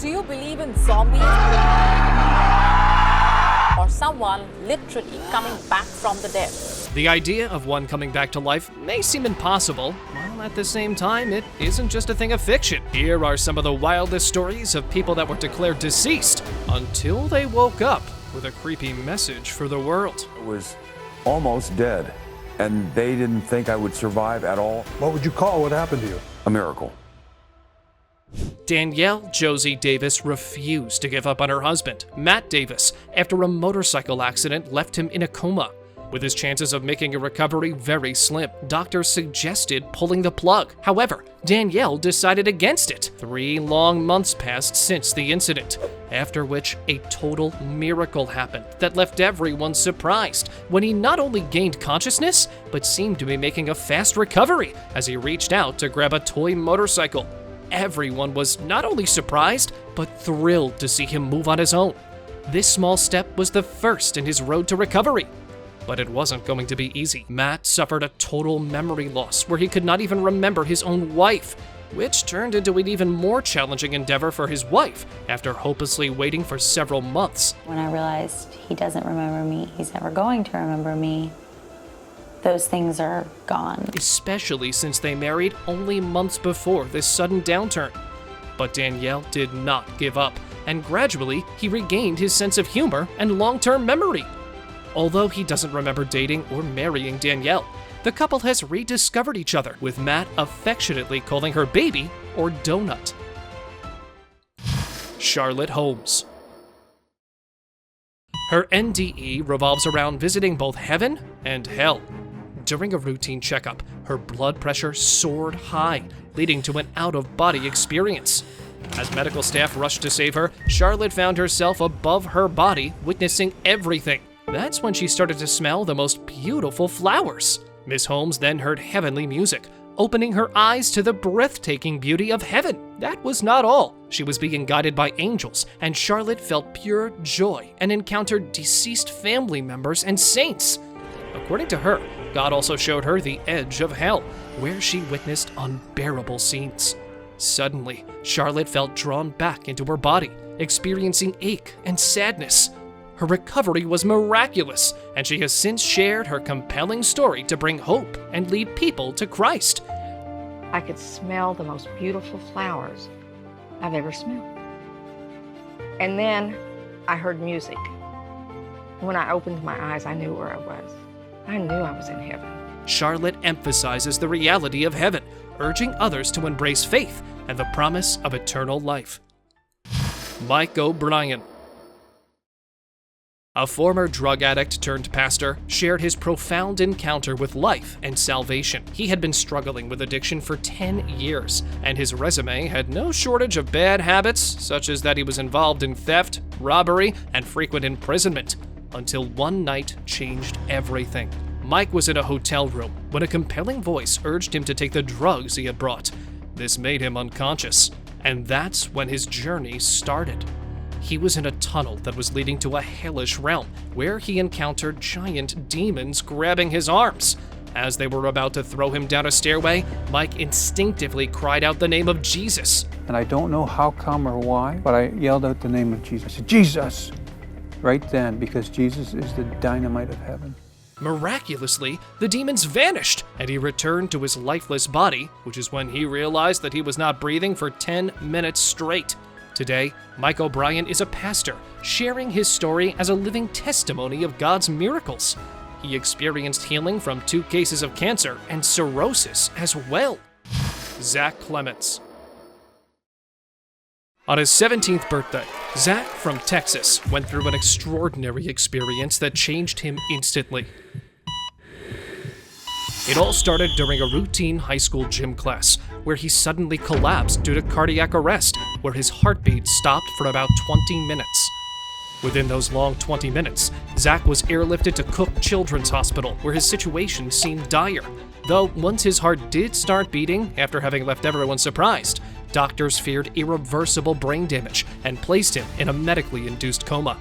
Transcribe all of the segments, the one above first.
Do you believe in zombies? Or someone literally coming back from the dead? The idea of one coming back to life may seem impossible, while at the same time, it isn't just a thing of fiction. Here are some of the wildest stories of people that were declared deceased until they woke up with a creepy message for the world. I was almost dead, and they didn't think I would survive at all. What would you call what happened to you? A miracle. Danielle Josie Davis refused to give up on her husband, Matt Davis, after a motorcycle accident left him in a coma. With his chances of making a recovery very slim, doctors suggested pulling the plug. However, Danielle decided against it. 3 long months passed since the incident, after which a total miracle happened that left everyone surprised when he not only gained consciousness, but seemed to be making a fast recovery as he reached out to grab a toy motorcycle. Everyone was not only surprised, but thrilled to see him move on his own. This small step was the first in his road to recovery. But it wasn't going to be easy. Matt suffered a total memory loss where he could not even remember his own wife, which turned into an even more challenging endeavor for his wife after hopelessly waiting for several months. When I realized he doesn't remember me, he's never going to remember me, those things are gone. Especially since they married only months before this sudden downturn. But Danielle did not give up, and gradually he regained his sense of humor and long-term memory. Although he doesn't remember dating or marrying Danielle, the couple has rediscovered each other, with Matt affectionately calling her baby or donut. Charlotte Holmes. Her NDE revolves around visiting both heaven and hell. During a routine checkup, her blood pressure soared high, leading to an out-of-body experience. As medical staff rushed to save her, Charlotte found herself above her body, witnessing everything. That's when she started to smell the most beautiful flowers. Miss Holmes then heard heavenly music, opening her eyes to the breathtaking beauty of heaven. That was not all. She was being guided by angels, and Charlotte felt pure joy and encountered deceased family members and saints. According to her, God also showed her the edge of hell, where she witnessed unbearable scenes. Suddenly, Charlotte felt drawn back into her body, experiencing ache and sadness. Her recovery was miraculous, and she has since shared her compelling story to bring hope and lead people to Christ. I could smell the most beautiful flowers I've ever smelled. And then I heard music. When I opened my eyes, I knew where I was. I knew I was in heaven. Charlotte emphasizes the reality of heaven, urging others to embrace faith and the promise of eternal life. Mike OBrien. A former drug addict turned pastor shared his profound encounter with life and salvation. He had been struggling with addiction for 10 years, and his resume had no shortage of bad habits, such as that he was involved in theft, robbery, and frequent imprisonment, until one night changed everything. Mike was in a hotel room when a compelling voice urged him to take the drugs he had brought. This made him unconscious, and that's when his journey started. He was in a tunnel that was leading to a hellish realm, where he encountered giant demons grabbing his arms. As they were about to throw him down a stairway, Mike instinctively cried out the name of Jesus. And I don't know how come or why, but I yelled out the name of Jesus. I said, Jesus! Right then, because Jesus is the dynamite of heaven. Miraculously, the demons vanished, and he returned to his lifeless body, which is when he realized that he was not breathing for 10 minutes straight. Today, Mike OBrien is a pastor, sharing his story as a living testimony of God's miracles. He experienced healing from 2 cases of cancer and cirrhosis as well. Zach Clemens. On his 17th birthday, Zach from Texas went through an extraordinary experience that changed him instantly. It all started during a routine high school gym class, where he suddenly collapsed due to cardiac arrest, where his heartbeat stopped for about 20 minutes. Within those long 20 minutes, Zach was airlifted to Cook Children's Hospital, where his situation seemed dire. Though once his heart did start beating, after having left everyone surprised, doctors feared irreversible brain damage and placed him in a medically induced coma.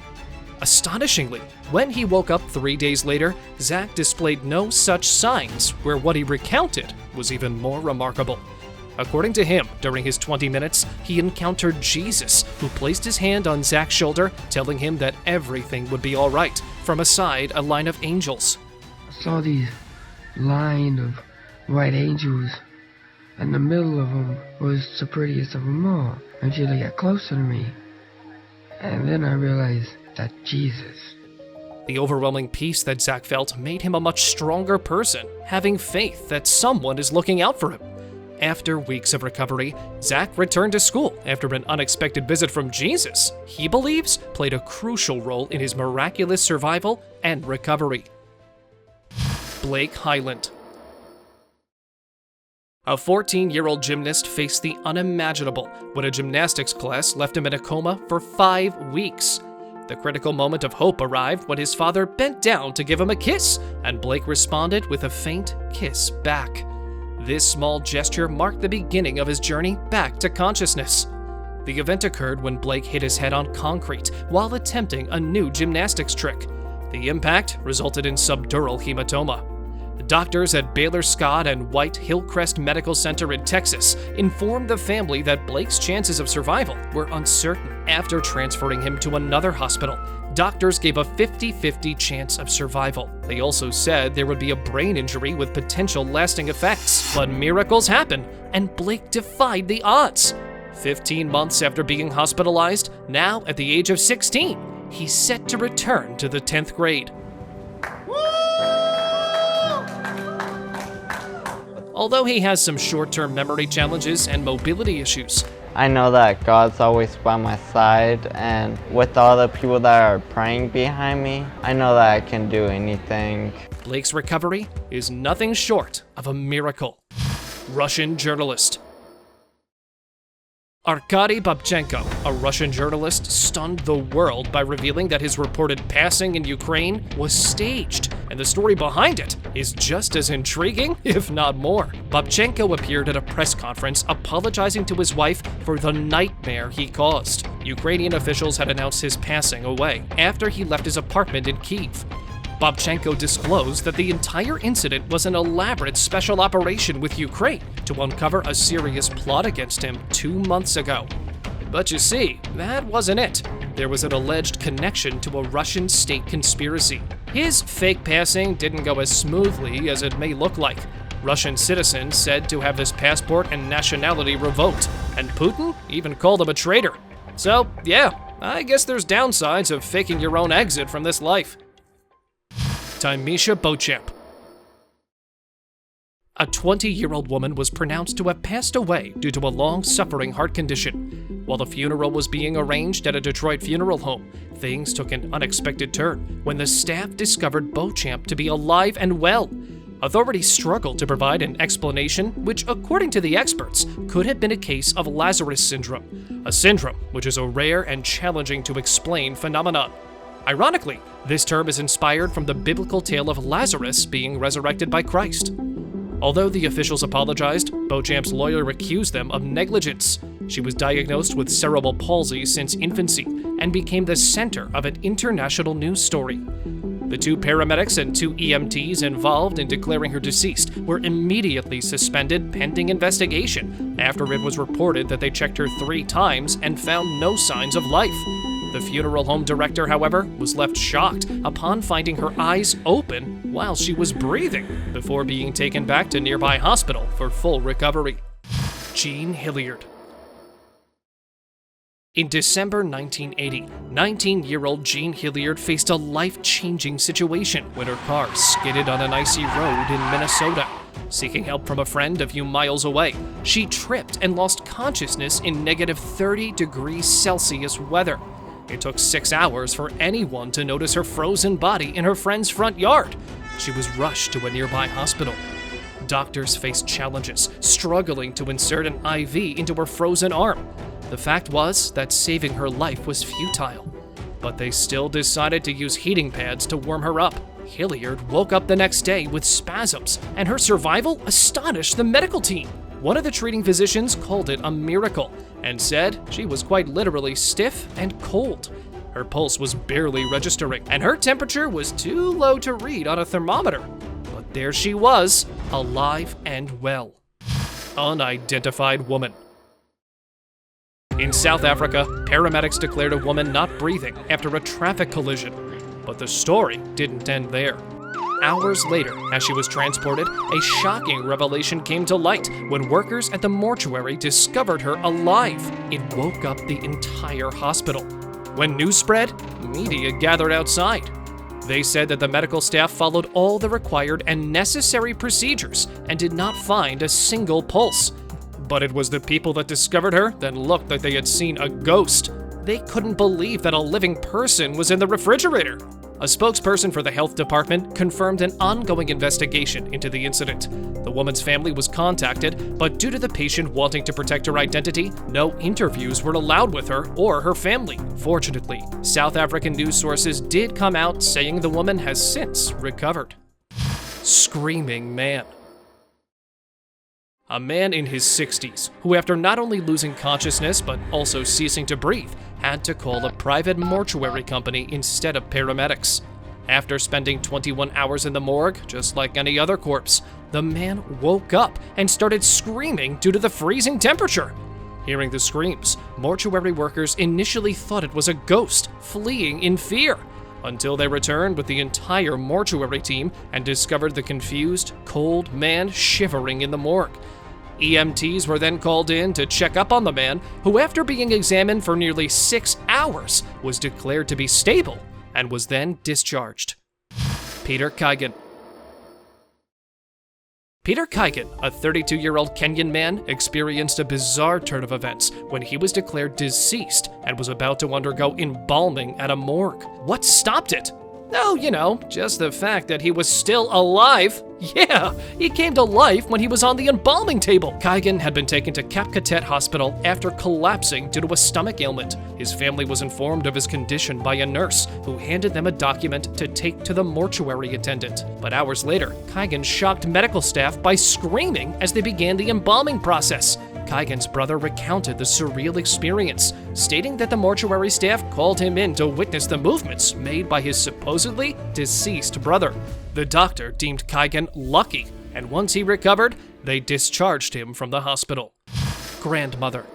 Astonishingly, when he woke up 3 days later, Zach displayed no such signs, where what he recounted was even more remarkable. According to him, during his 20 minutes, he encountered Jesus, who placed his hand on Zach's shoulder, telling him that everything would be all right. From aside, a line of angels. I saw these line of white angels, and the middle of them was the prettiest of them all, until they got closer to me. And then I realized that Jesus. The overwhelming peace that Zach felt made him a much stronger person, having faith that someone is looking out for him. After weeks of recovery, Zach returned to school after an unexpected visit from Jesus he believes played a crucial role in his miraculous survival and recovery. Blake Highland. A 14-year-old gymnast faced the unimaginable when a gymnastics class left him in a coma for 5 weeks. The critical moment of hope arrived when his father bent down to give him a kiss, and Blake responded with a faint kiss back. This small gesture marked the beginning of his journey back to consciousness. The event occurred when Blake hit his head on concrete while attempting a new gymnastics trick. The impact resulted in subdural hematoma. The doctors at Baylor Scott and White Hillcrest Medical Center in Texas informed the family that Blake's chances of survival were uncertain. After transferring him to another hospital, doctors gave a 50-50 chance of survival. They also said there would be a brain injury with potential lasting effects. But miracles happen, and Blake defied the odds. 15 months after being hospitalized, now at the age of 16, he's set to return to the 10th grade. Although he has some short-term memory challenges and mobility issues, I know that God's always by my side, and with all the people that are praying behind me, I know that I can do anything. Blake's recovery is nothing short of a miracle. Russian journalist. Arkady Babchenko, a Russian journalist, stunned the world by revealing that his reported passing in Ukraine was staged, and the story behind it is just as intriguing, if not more. Babchenko appeared at a press conference apologizing to his wife for the nightmare he caused. Ukrainian officials had announced his passing away after he left his apartment in Kyiv. Babchenko disclosed that the entire incident was an elaborate special operation with Ukraine to uncover a serious plot against him 2 months ago. But you see, that wasn't it. There was an alleged connection to a Russian state conspiracy. His fake passing didn't go as smoothly as it may look like. Russian citizens said to have his passport and nationality revoked, and Putin even called him a traitor. So, yeah, I guess there's downsides of faking your own exit from this life. Tymisha Beauchamp. A 20-year-old woman was pronounced to have passed away due to a long-suffering heart condition. While the funeral was being arranged at a Detroit funeral home, things took an unexpected turn when the staff discovered Beauchamp to be alive and well. Authorities struggled to provide an explanation, which, according to the experts, could have been a case of Lazarus syndrome, a syndrome which is a rare and challenging to explain phenomenon. Ironically, this term is inspired from the biblical tale of Lazarus being resurrected by Christ. Although the officials apologized, Beauchamp's lawyer accused them of negligence. She was diagnosed with cerebral palsy since infancy and became the center of an international news story. The 2 paramedics and 2 EMTs involved in declaring her deceased were immediately suspended pending investigation after it was reported that they checked her 3 times and found no signs of life. The funeral home director, however, was left shocked upon finding her eyes open while she was breathing before being taken back to nearby hospital for full recovery. Jeanhilard. In December 1980, 19-year-old Jeanhilard faced a life-changing situation when her car skidded on an icy road in Minnesota. Seeking help from a friend a few miles away, she tripped and lost consciousness in negative 30 degrees Celsius weather. It took 6 hours for anyone to notice her frozen body in her friend's front yard. She was rushed to a nearby hospital. Doctors faced challenges, struggling to insert an IV into her frozen arm. The fact was that saving her life was futile, but they still decided to use heating pads to warm her up. Hilliard woke up the next day with spasms, and her survival astonished the medical team. One of the treating physicians called it a miracle and said she was quite literally stiff and cold. Her pulse was barely registering, and her temperature was too low to read on a thermometer. But there she was, alive and well. Unidentified Woman. In South Africa, paramedics declared a woman not breathing after a traffic collision. But the story didn't end there. Hours later, as she was transported, a shocking revelation came to light when workers at the mortuary discovered her alive. It woke up the entire hospital. When news spread, media gathered outside. They said that the medical staff followed all the required and necessary procedures and did not find a single pulse. But it was the people that discovered her that looked like they had seen a ghost. They couldn't believe that a living person was in the refrigerator. A spokesperson for the health department confirmed an ongoing investigation into the incident. The woman's family was contacted, but due to the patient wanting to protect her identity, no interviews were allowed with her or her family. Fortunately, South African news sources did come out saying the woman has since recovered. Screaming man. A man in his 60s, who after not only losing consciousness but also ceasing to breathe, had to call a private mortuary company instead of paramedics. After spending 21 hours in the morgue, just like any other corpse, the man woke up and started screaming due to the freezing temperature. Hearing the screams, mortuary workers initially thought it was a ghost fleeing in fear, until they returned with the entire mortuary team and discovered the confused, cold man shivering in the morgue. EMTs were then called in to check up on the man, who after being examined for nearly 6 hours was declared to be stable and was then discharged. Peter Kaigan. Peter Kaigan, a 32-year-old Kenyan man, experienced a bizarre turn of events when he was declared deceased and was about to undergo embalming at a morgue. What stopped it? Oh, just the fact that he was still alive. Yeah, he came to life when he was on the embalming table. Kaigan had been taken to Kapkatet Hospital after collapsing due to a stomach ailment. His family was informed of his condition by a nurse who handed them a document to take to the mortuary attendant. But hours later, Kaigan shocked medical staff by screaming as they began the embalming process. Kaigan's brother recounted the surreal experience, stating that the mortuary staff called him in to witness the movements made by his supposedly deceased brother. The doctor deemed Kaigan lucky, and once he recovered, they discharged him from the hospital. Grandmother.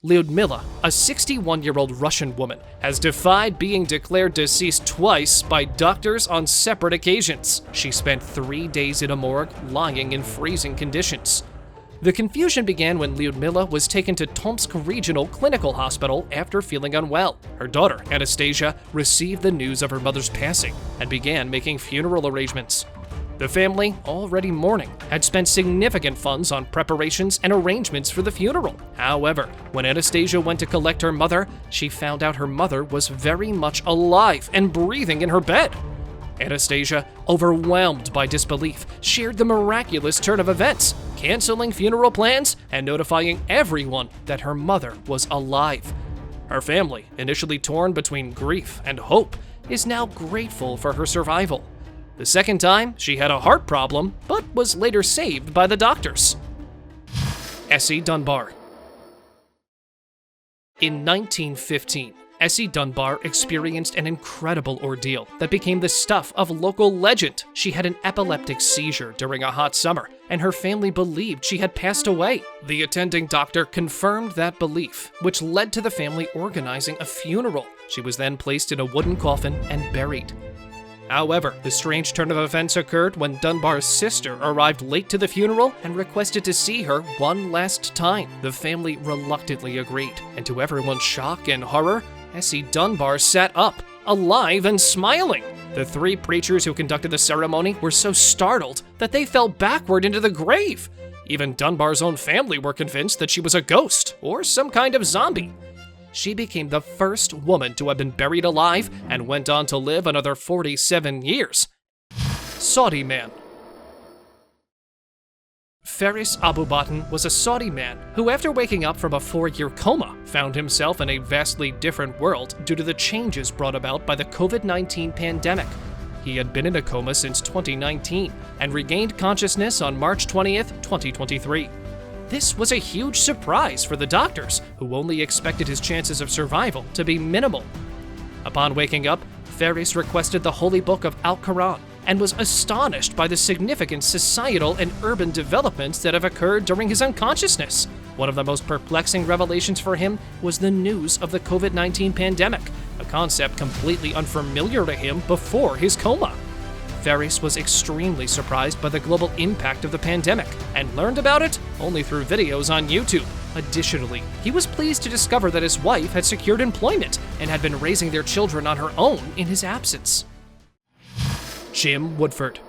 Lyudmila, a 61-year-old Russian woman, has defied being declared deceased twice by doctors on separate occasions. She spent 3 days in a morgue, lying in freezing conditions. The confusion began when Lyudmila was taken to Tomsk Regional Clinical Hospital after feeling unwell. Her daughter, Anastasia, received the news of her mother's passing and began making funeral arrangements. The family, already mourning, had spent significant funds on preparations and arrangements for the funeral. However, when Anastasia went to collect her mother, she found out her mother was very much alive and breathing in her bed. Anastasia, overwhelmed by disbelief, shared the miraculous turn of events, canceling funeral plans and notifying everyone that her mother was alive. Her family, initially torn between grief and hope, is now grateful for her survival. The second time, she had a heart problem, but was later saved by the doctors. Essie Dunbar. In 1915, Essie Dunbar experienced an incredible ordeal that became the stuff of local legend. She had an epileptic seizure during a hot summer, and her family believed she had passed away. The attending doctor confirmed that belief, which led to the family organizing a funeral. She was then placed in a wooden coffin and buried. However, the strange turn of events occurred when Dunbar's sister arrived late to the funeral and requested to see her one last time. The family reluctantly agreed, and to everyone's shock and horror, Essie Dunbar sat up, alive and smiling. The 3 preachers who conducted the ceremony were so startled that they fell backward into the grave. Even Dunbar's own family were convinced that she was a ghost or some kind of zombie. She became the first woman to have been buried alive and went on to live another 47 years. Saudi man. Ferris AbuBatan was a Saudi man who, after waking up from a 4-year coma, found himself in a vastly different world due to the changes brought about by the COVID-19 pandemic. He had been in a coma since 2019 and regained consciousness on March 20th, 2023. This was a huge surprise for the doctors, who only expected his chances of survival to be minimal. Upon waking up, Ferris requested the holy book of Al-Quran and was astonished by the significant societal and urban developments that have occurred during his unconsciousness. One of the most perplexing revelations for him was the news of the COVID-19 pandemic, a concept completely unfamiliar to him before his coma. Ferris was extremely surprised by the global impact of the pandemic and learned about it only through videos on YouTube. Additionally, he was pleased to discover that his wife had secured employment and had been raising their children on her own in his absence. Jim Woodford.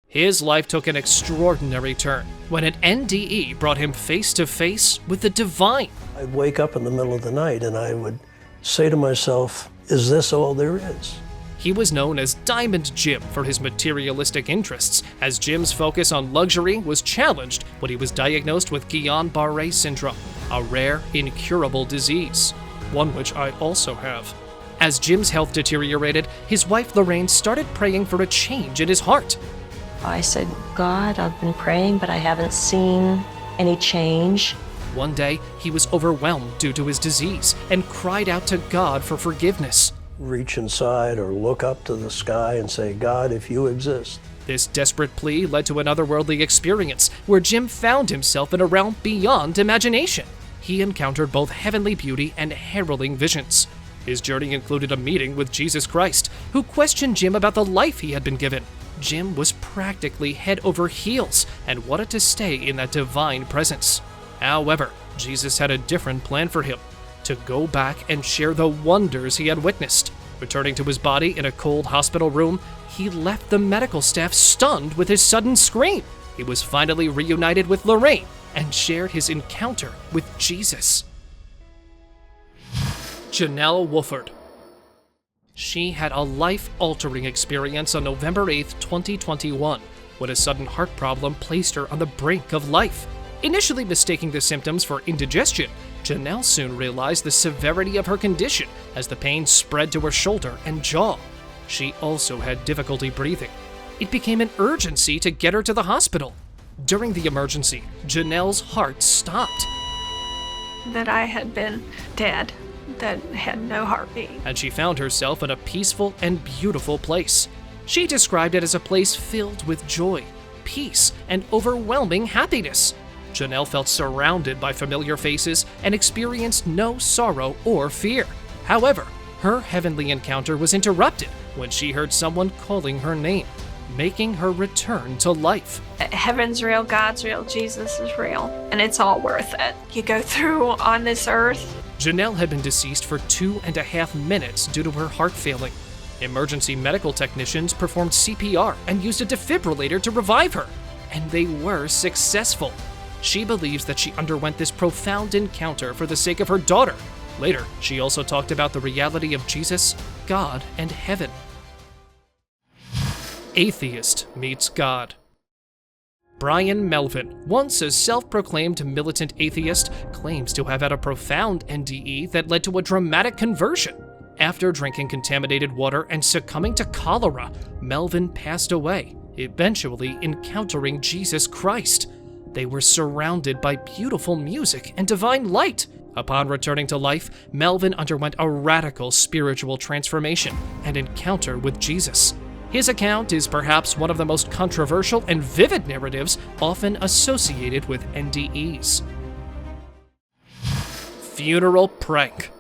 His life took an extraordinary turn when an NDE brought him face to face with the divine. I'd wake up in the middle of the night and I would say to myself, is this all there is? He was known as Diamond Jim for his materialistic interests, as Jim's focus on luxury was challenged when he was diagnosed with Guillain-Barré syndrome, a rare, incurable disease, one which I also have. As Jim's health deteriorated, his wife Lorraine started praying for a change in his heart. I said, God, I've been praying, but I haven't seen any change. One day, he was overwhelmed due to his disease and cried out to God for forgiveness. Reach inside or look up to the sky and say, God, if you exist. This desperate plea led to an otherworldly experience where Jim found himself in a realm beyond imagination. He encountered both heavenly beauty and harrowing visions. His journey included a meeting with Jesus Christ, who questioned Jim about the life he had been given. Jim was practically head over heels and wanted to stay in that divine presence. However, Jesus had a different plan for him: to go back and share the wonders he had witnessed. Returning to his body in a cold hospital room, he left the medical staff stunned with his sudden scream. He was finally reunited with Lorraine and shared his encounter with Jesus. Janelle Wolford. She had a life-altering experience on November 8, 2021, when a sudden heart problem placed her on the brink of life. Initially mistaking the symptoms for indigestion, Janelle soon realized the severity of her condition as the pain spread to her shoulder and jaw. She also had difficulty breathing. It became an urgency to get her to the hospital. During the emergency, Janelle's heart stopped. That I had been dead, that had no heartbeat. And she found herself in a peaceful and beautiful place. She described it as a place filled with joy, peace, and overwhelming happiness. Janelle felt surrounded by familiar faces and experienced no sorrow or fear. However, her heavenly encounter was interrupted when she heard someone calling her name, making her return to life. Heaven's real, God's real, Jesus is real, and it's all worth it. You go through on this earth. Janelle had been deceased for 2.5 minutes due to her heart failing. Emergency medical technicians performed CPR and used a defibrillator to revive her, and they were successful. She believes that she underwent this profound encounter for the sake of her daughter. Later, she also talked about the reality of Jesus, God, and heaven. Atheist meets God. Brian Melvin, once a self-proclaimed militant atheist, claims to have had a profound NDE that led to a dramatic conversion. After drinking contaminated water and succumbing to cholera, Melvin passed away, eventually encountering Jesus Christ. They were surrounded by beautiful music and divine light. Upon returning to life, Melvin underwent a radical spiritual transformation and encounter with Jesus. His account is perhaps one of the most controversial and vivid narratives often associated with NDEs. Funeral prank.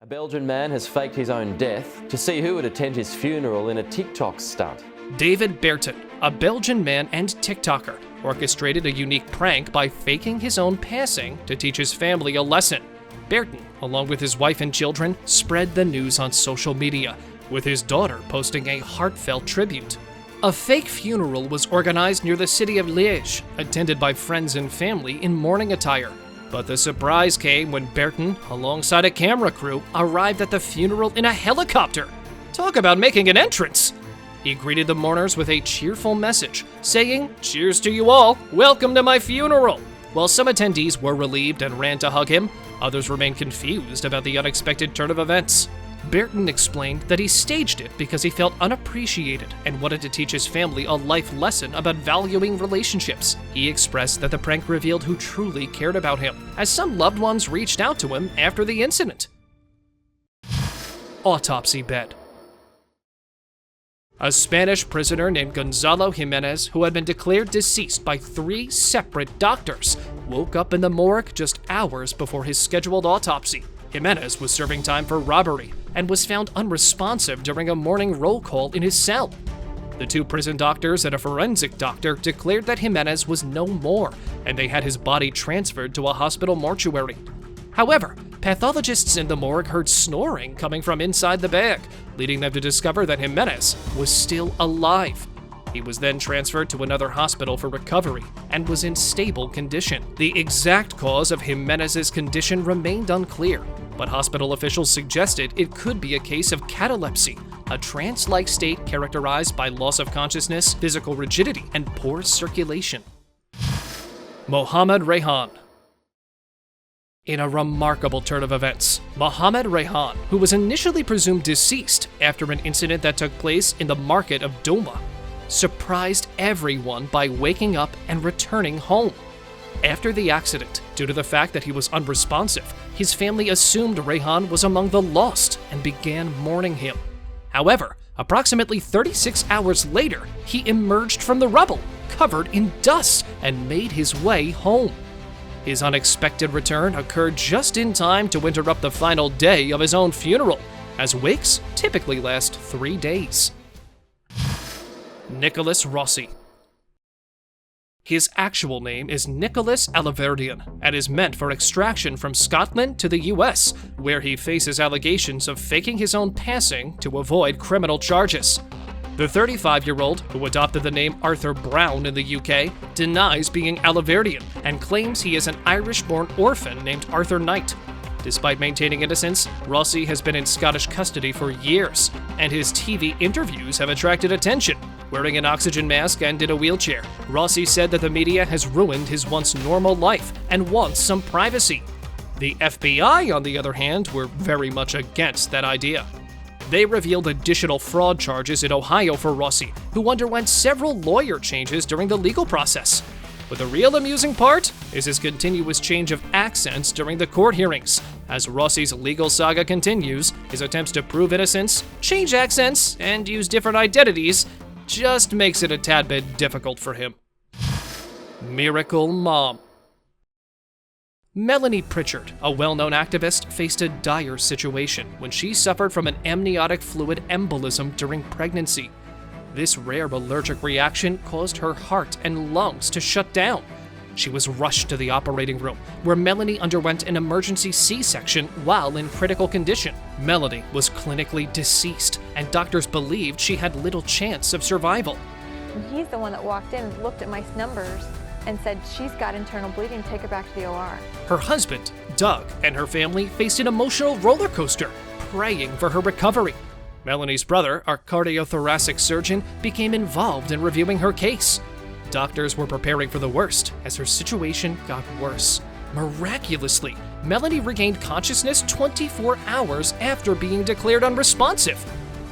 A Belgian man has faked his own death to see who would attend his funeral in a TikTok stunt. David Berton, a Belgian man and TikToker, orchestrated a unique prank by faking his own passing to teach his family a lesson. Berton, along with his wife and children, spread the news on social media, with his daughter posting a heartfelt tribute. A fake funeral was organized near the city of Liège, attended by friends and family in mourning attire. But the surprise came when Berton, alongside a camera crew, arrived at the funeral in a helicopter. Talk about making an entrance! He greeted the mourners with a cheerful message, saying, "Cheers to you all, welcome to my funeral." While some attendees were relieved and ran to hug him, others remained confused about the unexpected turn of events. Berton explained that he staged it because he felt unappreciated and wanted to teach his family a life lesson about valuing relationships. He expressed that the prank revealed who truly cared about him, as some loved ones reached out to him after the incident. Autopsy bed. A Spanish prisoner named Gonzalo Jimenez, who had been declared deceased by 3 separate doctors, woke up in the morgue just hours before his scheduled autopsy. Jimenez was serving time for robbery and was found unresponsive during a morning roll call in his cell. The 2 prison doctors and a forensic doctor declared that Jimenez was no more, and they had his body transferred to a hospital mortuary. However, pathologists in the morgue heard snoring coming from inside the bag, leading them to discover that Jimenez was still alive. He was then transferred to another hospital for recovery and was in stable condition. The exact cause of Jimenez's condition remained unclear, but hospital officials suggested it could be a case of catalepsy, a trance-like state characterized by loss of consciousness, physical rigidity, and poor circulation. Mohammad Rahim. In a remarkable turn of events, Mohammad Rahim, who was initially presumed deceased after an incident that took place in the market of Dunbar, surprised everyone by waking up and returning home. After the accident, due to the fact that he was unresponsive, his family assumed Rahim was among the lost and began mourning him. However, approximately 36 hours later, he emerged from the rubble, covered in dust, and made his way home. His unexpected return occurred just in time to interrupt the final day of his own funeral, as wakes typically last 3 days. Nicholas Rossi. His actual name is Nicholas Aliverdian and is meant for extraction from Scotland to the US, where he faces allegations of faking his own passing to avoid criminal charges. The 35-year-old, who adopted the name Arthur Brown in the UK, denies being Aliverdian and claims he is an Irish-born orphan named Arthur Knight. Despite maintaining innocence, Rossi has been in Scottish custody for years, and his TV interviews have attracted attention. Wearing an oxygen mask and in a wheelchair, Rossi said that the media has ruined his once normal life and wants some privacy. The FBI, on the other hand, were very much against that idea. They revealed additional fraud charges in Ohio for Rossi, who underwent several lawyer changes during the legal process. But the real amusing part is his continuous change of accents during the court hearings. As Rossi's legal saga continues, his attempts to prove innocence, change accents, and use different identities just makes it a tad bit difficult for him. Miracle Mom. Melanie Pritchard, a well-known activist, faced a dire situation when she suffered from an amniotic fluid embolism during pregnancy. This rare allergic reaction caused her heart and lungs to shut down. She was rushed to the operating room, where Melanie underwent an emergency C-section while in critical condition. Melanie was clinically deceased, and doctors believed she had little chance of survival. He's the one that walked in and looked at my numbers and said, she's got internal bleeding, take her back to the OR. Her husband, Doug, and her family faced an emotional roller coaster, praying for her recovery. Melanie's brother, a cardiothoracic surgeon, became involved in reviewing her case. Doctors were preparing for the worst as her situation got worse. Miraculously, Melanie regained consciousness 24 hours after being declared unresponsive.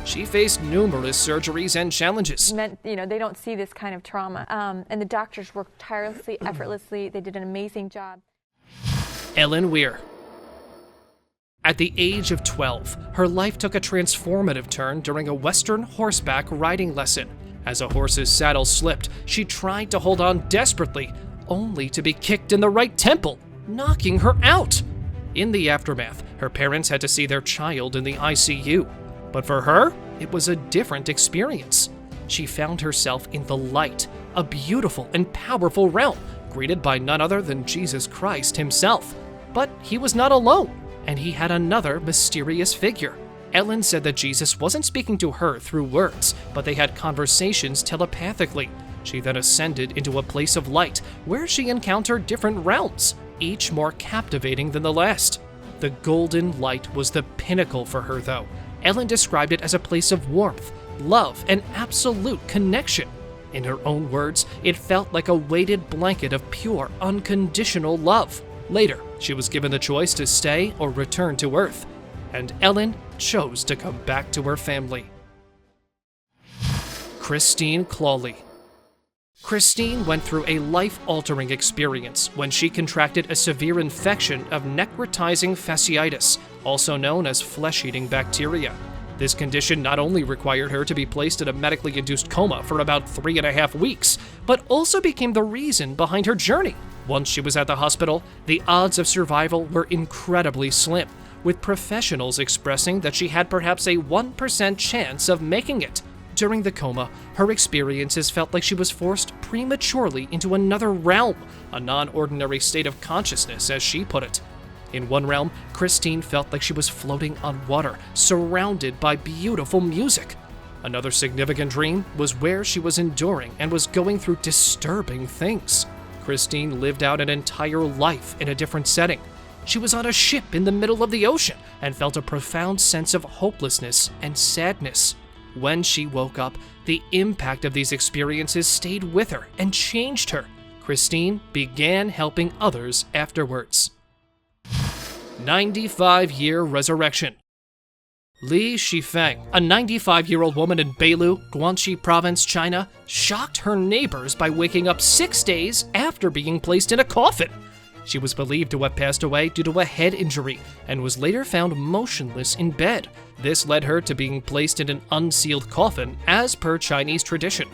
She faced numerous surgeries and challenges. They don't see this kind of trauma. And the doctors worked tirelessly, effortlessly. They did an amazing job. Ellen Weir. At the age of 12, her life took a transformative turn during a Western horseback riding lesson. As a horse's saddle slipped, she tried to hold on desperately, only to be kicked in the right temple, knocking her out. In the aftermath, her parents had to see their child in the ICU. But for her, it was a different experience. She found herself in the light, a beautiful and powerful realm, greeted by none other than Jesus Christ himself. But he was not alone, and he had another mysterious figure. Ellen said that Jesus wasn't speaking to her through words, but they had conversations telepathically. She then ascended into a place of light, where she encountered different realms, each more captivating than the last. The golden light was the pinnacle for her, though. Ellen described it as a place of warmth, love, and absolute connection. In her own words, it felt like a weighted blanket of pure, unconditional love. Later, she was given the choice to stay or return to Earth, and Ellen chose to come back to her family. Christine Clawley. Christine went through a life-altering experience when she contracted a severe infection of necrotizing fasciitis, also known as flesh-eating bacteria. This condition not only required her to be placed in a medically induced coma for about 3.5 weeks, but also became the reason behind her journey. Once she was at the hospital, the odds of survival were incredibly slim, with professionals expressing that she had perhaps a 1% chance of making it. During the coma, her experiences felt like she was forced prematurely into another realm, a non-ordinary state of consciousness, as she put it. In one realm, Christine felt like she was floating on water, surrounded by beautiful music. Another significant dream was where she was enduring and was going through disturbing things. Christine lived out an entire life in a different setting. She was on a ship in the middle of the ocean and felt a profound sense of hopelessness and sadness. When she woke up, the impact of these experiences stayed with her and changed her. Christine began helping others afterwards. 95-year resurrection. Li Shifeng, a 95-year-old woman in Beilu, Guangxi Province, China, shocked her neighbors by waking up 6 days after being placed in a coffin. She was believed to have passed away due to a head injury and was later found motionless in bed. This led her to being placed in an unsealed coffin as per Chinese tradition.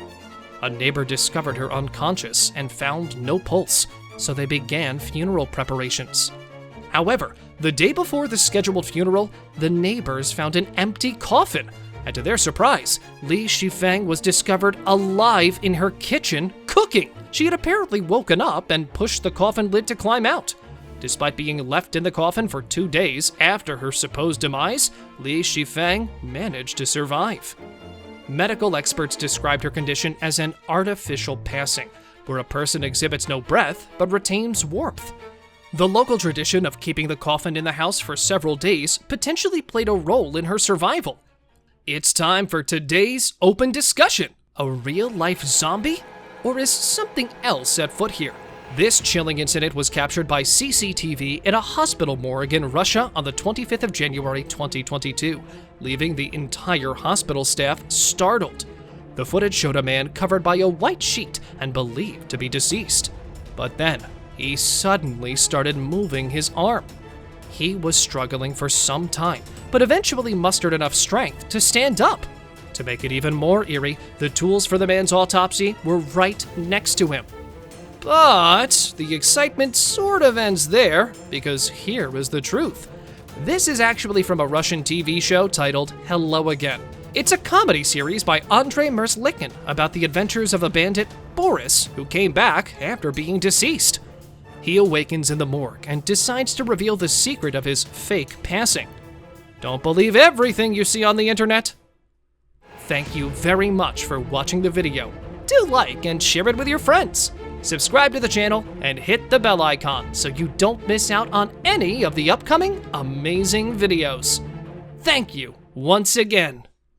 A neighbor discovered her unconscious and found no pulse, so they began funeral preparations. However, the day before the scheduled funeral, the neighbors found an empty coffin, and to their surprise, Li Shifeng was discovered alive in her kitchen cooking. She had apparently woken up and pushed the coffin lid to climb out. Despite being left in the coffin for 2 days after her supposed demise, Li Shifeng managed to survive. Medical experts described her condition as an artificial passing, where a person exhibits no breath but retains warmth. The local tradition of keeping the coffin in the house for several days potentially played a role in her survival. It's time for today's open discussion. A real-life zombie? Or is something else at foot here? This chilling incident was captured by CCTV in a hospital morgue in Russia on the 25th of January 2022, leaving the entire hospital staff startled. The footage showed a man covered by a white sheet and believed to be deceased. But then, he suddenly started moving his arm. He was struggling for some time, but eventually mustered enough strength to stand up. To make it even more eerie, the tools for the man's autopsy were right next to him. But the excitement sort of ends there, because here is the truth. This is actually from a Russian TV show titled Hello Again. It's a comedy series by Andrei Merslikin about the adventures of a bandit, Boris, who came back after being deceased. He awakens in the morgue and decides to reveal the secret of his fake passing. Don't believe everything you see on the internet. Thank you very much for watching the video. Do like and share it with your friends. Subscribe to the channel and hit the bell icon so you don't miss out on any of the upcoming amazing videos. Thank you once again.